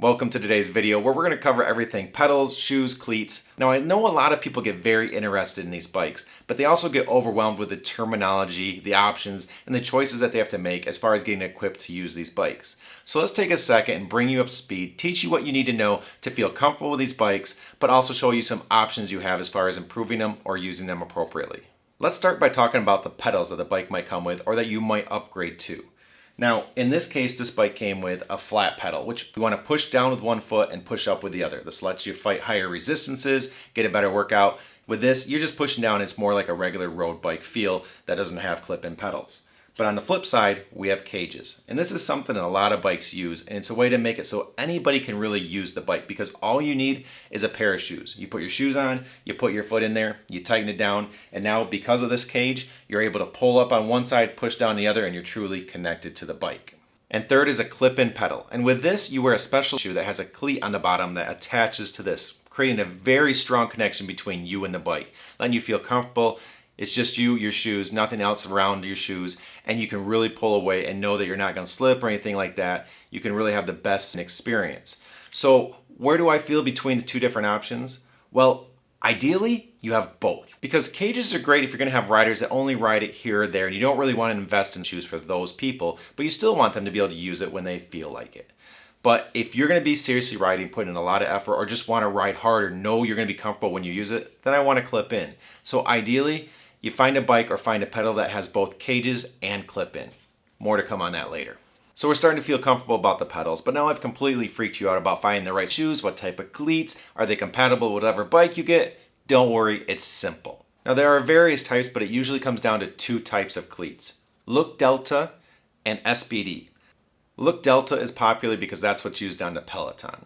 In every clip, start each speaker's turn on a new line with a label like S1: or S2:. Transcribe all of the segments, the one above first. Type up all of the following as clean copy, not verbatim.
S1: Welcome to today's video where we're going to cover everything pedals, shoes, cleats. Now I know a lot of people get very interested in these bikes, but they also get overwhelmed with the terminology, the options, and the choices that they have to make as far as getting equipped to use these bikes. So let's take a second and bring you up to speed, teach you what you need to know to feel comfortable with these bikes, but also show you some options you have as far as improving them or using them appropriately. Let's start by talking about the pedals that the bike might come with or that you might upgrade to. Now, in this case, this bike came with a flat pedal, which you want to push down with one foot and push up with the other. This lets you fight higher resistances, get a better workout. With this, you're just pushing down. It's more like a regular road bike feel that doesn't have clip-in pedals. But on the flip side, we have cages. And this is something that a lot of bikes use, and it's a way to make it so anybody can really use the bike because all you need is a pair of shoes. You put your shoes on, you put your foot in there, you tighten it down, and now because of this cage, you're able to pull up on one side, push down the other, and you're truly connected to the bike. And third is a clip-in pedal. And with this, you wear a special shoe that has a cleat on the bottom that attaches to this, creating a very strong connection between you and the bike, letting you feel comfortable. It's just you, your shoes, nothing else around your shoes, and you can really pull away and know that you're not going to slip or anything like that. You can really have the best experience. So where do I feel between the two different options? Well, ideally, you have both. Because cages are great if you're going to have riders that only ride it here or there, and you don't really want to invest in shoes for those people, but you still want them to be able to use it when they feel like it. But if you're going to be seriously riding, putting in a lot of effort, or just want to ride hard or know you're going to be comfortable when you use it, then I want to clip in. So ideally, you find a bike or find a pedal that has both cages and clip-in. More to come on that later. So we're starting to feel comfortable about the pedals, but now I've completely freaked you out about finding the right shoes, what type of cleats, are they compatible with whatever bike you get? Don't worry, it's simple. Now there are various types, but it usually comes down to two types of cleats. Look Delta and SPD. Look Delta is popular because that's what's used on the Peloton.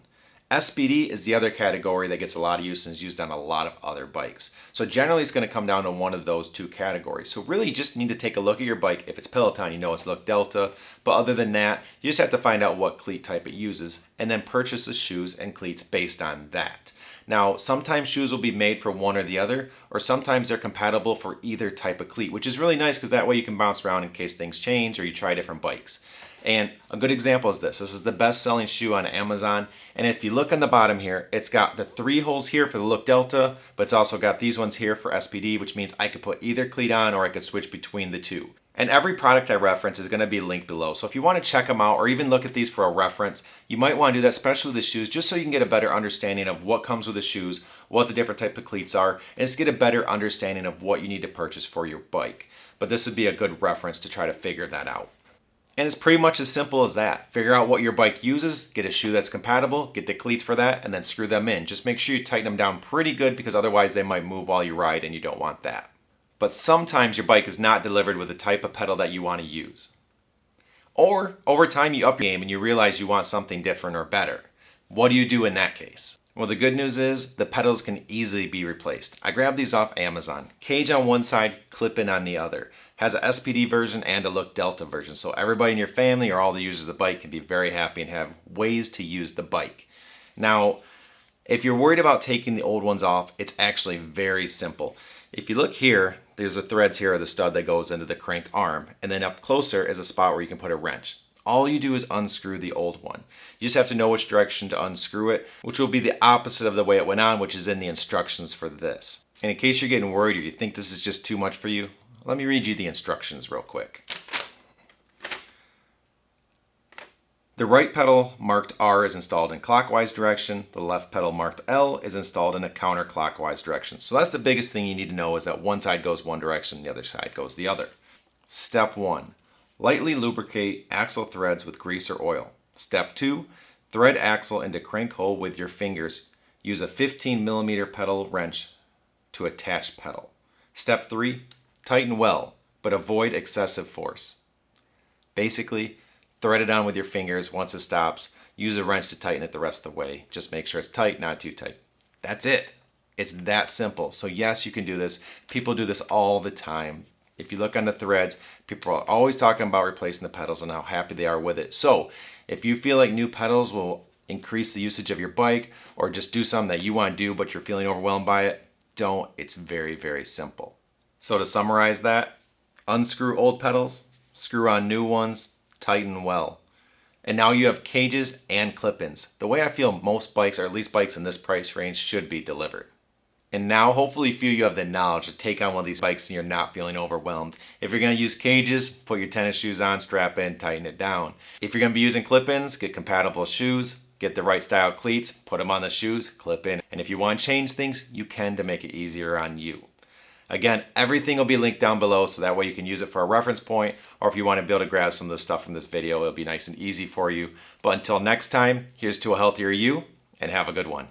S1: SPD is the other category that gets a lot of use and is used on a lot of other bikes. So generally it's going to come down to one of those two categories. So really you just need to take a look at your bike. If it's Peloton, you know it's Look Delta. But other than that, you just have to find out what cleat type it uses and then purchase the shoes and cleats based on that. Now, sometimes shoes will be made for one or the other, or sometimes they're compatible for either type of cleat, which is really nice because that way you can bounce around in case things change or you try different bikes. And a good example is this. This is the best-selling shoe on Amazon. And if you look on the bottom here, it's got the 3 holes here for the Look Delta, but it's also got these ones here for SPD, which means I could put either cleat on or I could switch between the two. And every product I reference is going to be linked below. So if you want to check them out or even look at these for a reference, you might want to do that, especially with the shoes, just so you can get a better understanding of what comes with the shoes, what the different type of cleats are, and just get a better understanding of what you need to purchase for your bike. But this would be a good reference to try to figure that out. And it's pretty much as simple as that. Figure out what your bike uses, get a shoe that's compatible, get the cleats for that, and then screw them in. Just make sure you tighten them down pretty good because otherwise they might move while you ride and you don't want that. But sometimes your bike is not delivered with the type of pedal that you want to use. Or over time you up your game and you realize you want something different or better. What do you do in that case? Well, the good news is the pedals can easily be replaced. I grabbed these off Amazon. Cage on one side, clip-in on the other. Has a SPD version and a Look Delta version, so everybody in your family or all the users of the bike can be very happy and have ways to use the bike. Now, if you're worried about taking the old ones off, it's actually very simple. If you look here, there's the threads here of the stud that goes into the crank arm, and then up closer is a spot where you can put a wrench. All you do is unscrew the old one. You just have to know which direction to unscrew it, which will be the opposite of the way it went on, which is in the instructions for this. And in case you're getting worried or you think this is just too much for you, let me read you the instructions real quick. The right pedal marked R is installed in clockwise direction. The left pedal marked L is installed in a counterclockwise direction. So that's the biggest thing you need to know is that one side goes one direction, the other side goes the other. Step 1. Lightly lubricate axle threads with grease or oil. Step 2. Thread axle into crank hole with your fingers. Use a 15mm pedal wrench to attach pedal. Step 3. Tighten well, but avoid excessive force. Basically, thread it on with your fingers. Once it stops, use a wrench to tighten it the rest of the way. Just make sure it's tight, not too tight. That's it. It's that simple. So yes, you can do this. People do this all the time. If you look on the threads, people are always talking about replacing the pedals and how happy they are with it. So if you feel like new pedals will increase the usage of your bike or just do something that you want to do but you're feeling overwhelmed by it, don't. It's very, very simple. So to summarize that, unscrew old pedals, screw on new ones, tighten well. And now you have cages and clip-ins. The way I feel most bikes, or at least bikes in this price range, should be delivered. And now hopefully you have the knowledge to take on one of these bikes and you're not feeling overwhelmed. If you're going to use cages, put your tennis shoes on, strap in, tighten it down. If you're going to be using clip-ins, get compatible shoes, get the right style cleats, put them on the shoes, clip in. And if you want to change things, you can to make it easier on you. Again, everything will be linked down below so that way you can use it for a reference point, or if you want to be able to grab some of the stuff from this video, it'll be nice and easy for you. But until next time, here's to a healthier you, and have a good one.